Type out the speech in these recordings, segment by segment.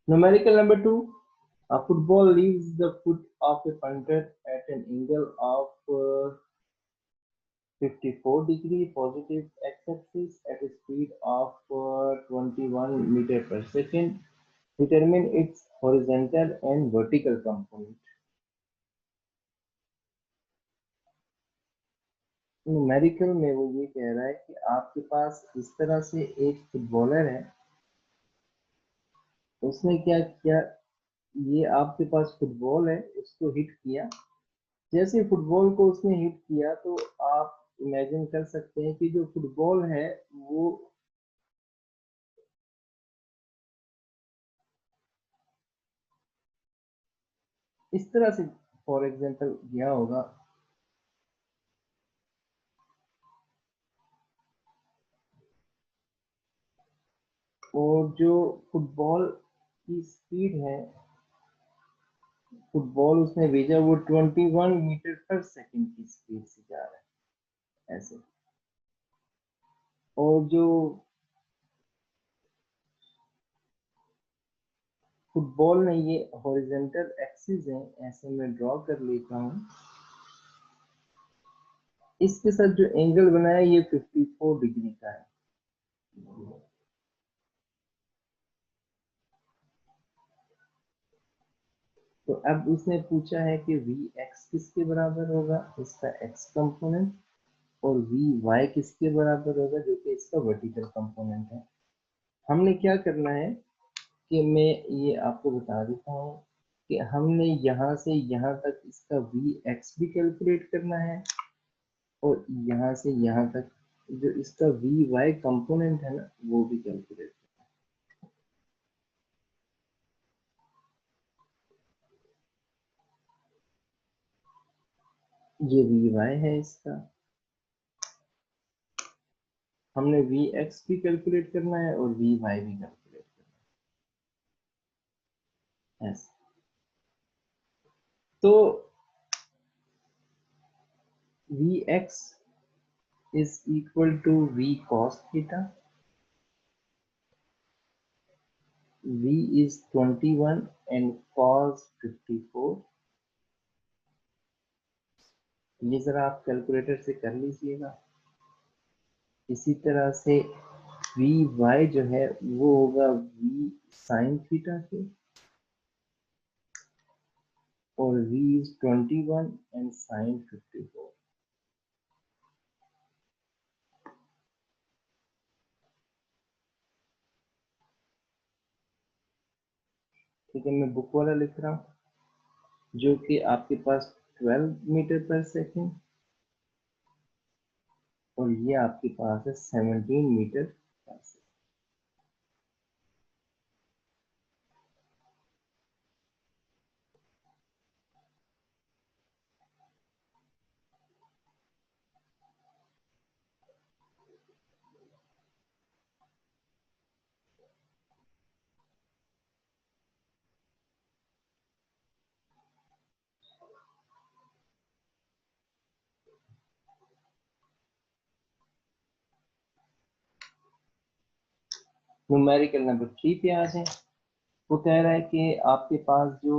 Numerical number 2. A football leaves the foot of a punter at an angle of 54 degree positive x-axis at a speed of 21 meter per second. Determine its horizontal and vertical component. Numerical में वो ये कह रहा है कि आपके पास इस तरह से एक फुटबॉलर है, उसने क्या किया, ये आपके पास फुटबॉल है, उसको हिट किया। जैसे फुटबॉल को उसने हिट किया तो आप इमेजिन कर सकते हैं कि जो फुटबॉल है वो इस तरह से फॉर एग्जांपल गया होगा, और जो फुटबॉल की स्पीड है, फुटबॉल उसने भेजा वो 21 मीटर पर सेकंड की स्पीड से जा रहा है ऐसे, और जो फुटबॉल में ये हॉरिजॉन्टल एक्सिस है, ऐसे मैं ड्रॉ कर लेता हूँ, इसके साथ जो एंगल बनाया ये 54 डिग्री का है। तो अब उसने पूछा है कि Vx किसके बराबर होगा, इसका x कंपोनेंट, और Vy किसके बराबर होगा, जो कि इसका वर्टिकल कंपोनेंट है। हमने क्या करना है कि मैं ये आपको बता देता हूँ कि हमने यहाँ से यहाँ तक इसका Vx भी कैलकुलेट करना है, और यहाँ से यहाँ तक जो इसका Vy कंपोनेंट है ना, वो भी कैलकुलेट। ये Vy है इसका, हमने Vx भी कैलकुलेट करना है और Vy भी कैलकुलेट करना है ऐसे। तो Vx is equal to V cos theta, V is 21 and cos 54। ये जरा आप कैलकुलेटर से कर लीजिएगा। इसी तरह से Vy जो है वो होगा V sin थीटा के, और V is 21 and sin 54। ठीक है, मैं बुक वाला लिख रहा हूँ, जो कि आपके पास 12 मीटर पर सेकेंड, और ये आपके पास है 17 मीटर पर सेकेंड। न्यूमेरिकल नंबर 3 पे आ जाए। वो कह रहा है कि आपके पास जो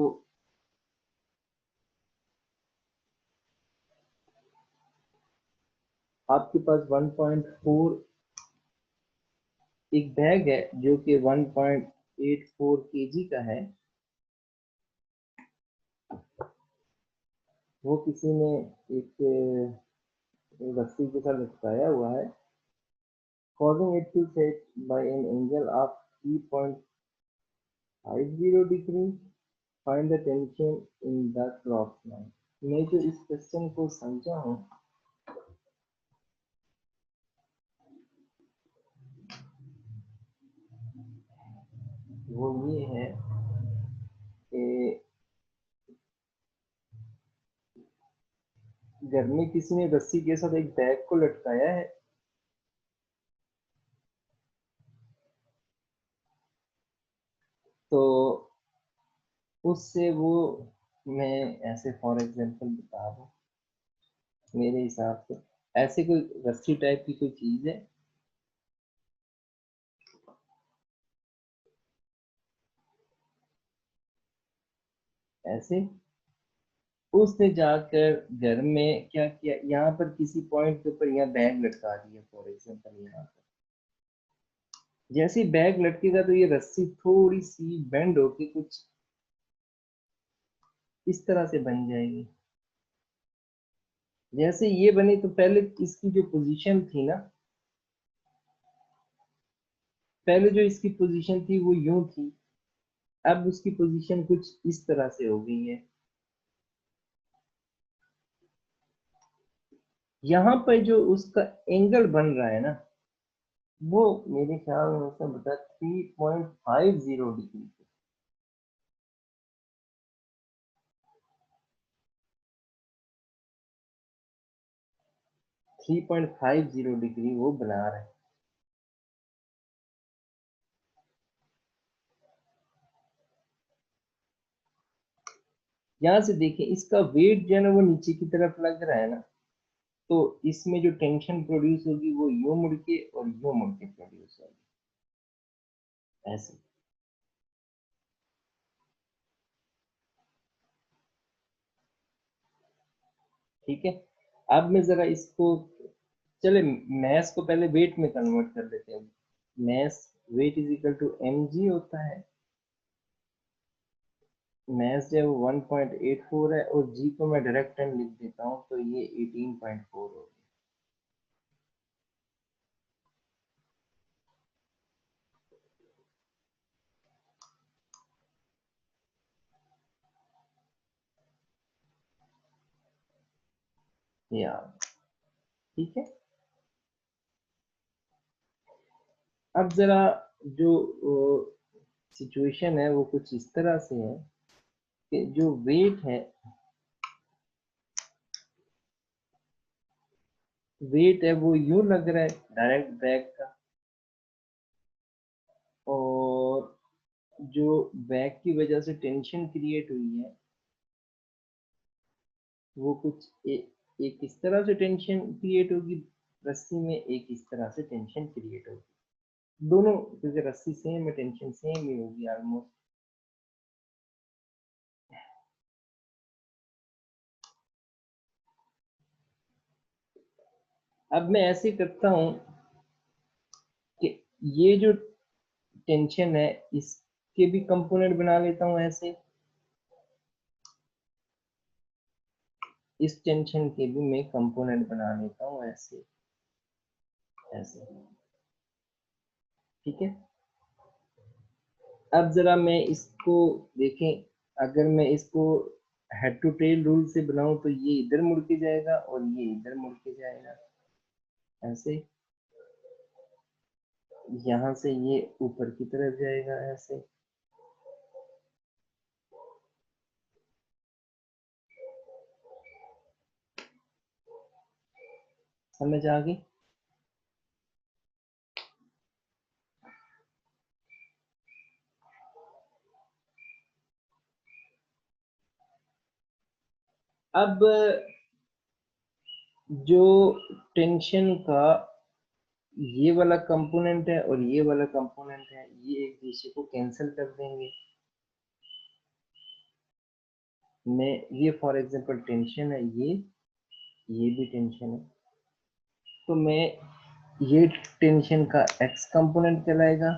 आपके पास 1.4 एक बैग है जो कि 1.84 केजी का है, वो किसी ने एक रस्सी के साथ लटकाया हुआ है, causing it to set by an angle of 3.50 degree, find the tension in the cross line। मैं जो इस क्वेश्चन को समझा हूँ वो ये है कि घर में किसी ने रस्सी के साथ एक बैग को लटकाया है, तो उससे वो, मैं ऐसे फॉर एग्जांपल बता दूं, मेरे हिसाब से ऐसे कोई रस्सी टाइप की कोई चीज है, ऐसे उसने जाकर घर में क्या किया, यहाँ पर किसी पॉइंट के ऊपर यहाँ बैग लटका दिया फॉर एग्जाम्पल। यहाँ पर जैसे ही बैग लटकेगा तो ये रस्सी थोड़ी सी बेंड होके कुछ इस तरह से बन जाएगी। जैसे ये बनी तो पहले इसकी जो पोजीशन थी ना, पहले जो इसकी पोजीशन थी वो यूं थी, अब उसकी पोजीशन कुछ इस तरह से हो गई है। यहाँ पर जो उसका एंगल बन रहा है ना, वो मेरे ख्याल में उसने बताया 3.50 डिग्री। 3.50 डिग्री वो बना रहा है। यहाँ से देखिए इसका वेट जो है ना वो नीचे की तरफ लग रहा है ना, तो इसमें जो टेंशन प्रोड्यूस होगी वो यूं मुड़ के और यूं मुड़ के प्रोड्यूस होगी, ऐसे। ठीक है, अब मैं जरा इसको, चले मैस को पहले वेट में कन्वर्ट कर लेते हैं। Mass weight is equal to mg होता है। मैस जो है वो 1.84 है और जी को मैं डायरेक्ट 10 लिख देता हूँ तो ये 18.4 हो गया। ठीक है, अब जरा जो सिचुएशन है वो कुछ इस तरह से है कि जो वेट है, वेट है वो यूं लग रहा है डायरेक्ट बैग का, और जो बैग की वजह से टेंशन क्रिएट हुई है वो कुछ एक इस तरह से टेंशन क्रिएट होगी रस्सी में, एक इस तरह से टेंशन क्रिएट होगी दोनों, क्योंकि रस्सी सेम है टेंशन सेम ही होगी ऑलमोस्ट। अब मैं ऐसे करता हूं कि ये जो टेंशन है इसके भी कंपोनेंट बना लेता हूं ऐसे, इस टेंशन के भी मैं कंपोनेंट बना लेता हूं ऐसे, ऐसे। ठीक है, अब जरा मैं इसको देखें, अगर मैं इसको हेड टू टेल रूल से बनाऊं तो ये इधर मुड़ के जाएगा और ये इधर मुड़ के जाएगा ऐसे, यहाँ से ये ऊपर की तरफ जाएगा ऐसे। समझ आ गई? अब जो टेंशन का ये वाला कंपोनेंट है और ये वाला कंपोनेंट है, ये एक दूसरे को कैंसिल कर देंगे। मैं ये फॉर एग्जांपल टेंशन है, ये भी टेंशन है, तो मैं ये टेंशन का एक्स कंपोनेंट कहलाएगा,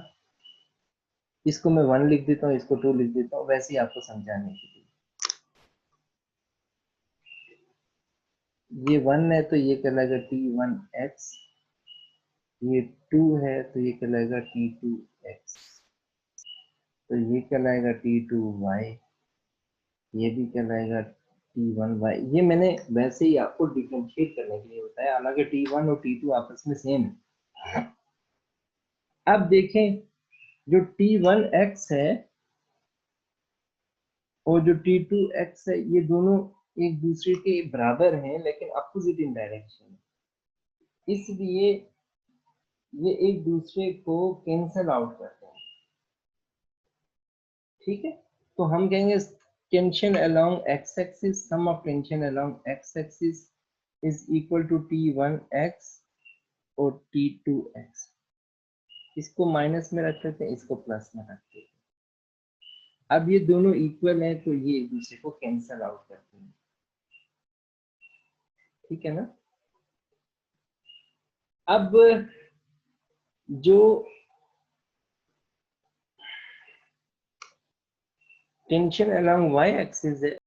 इसको मैं 1 लिख देता हूँ, इसको 2 लिख देता हूँ, वैसे ही आपको समझाने के लिए। ये 1 है तो ये कहलाएगा T1x, ये 2 है तो ये कहलाएगा T2x, तो ये कहलाएगा T2y, ये भी कहलाएगा T1y। ये मैंने वैसे ही आपको डिफरेंशिएट करने के लिए बताया, हालांकि T1 और T2 आपस में सेम है। अब देखें जो T1x है और जो T2x है, ये दोनों एक दूसरे के बराबर हैं लेकिन अपोजिट इन डायरेक्शन, इसलिए ये एक दूसरे को कैंसल आउट करते हैं। ठीक है, तो हम कहेंगे tension along x axis, sum of tension along x axis is equal to T1x और T2x। इसको माइनस में रख देते हैं, इसको प्लस में रख देते हैं। अब ये दोनों इक्वल है तो ये एक दूसरे को कैंसल आउट करते हैं, ठीक है ना। अब जो टेंशन अलोंग y एक्सिस है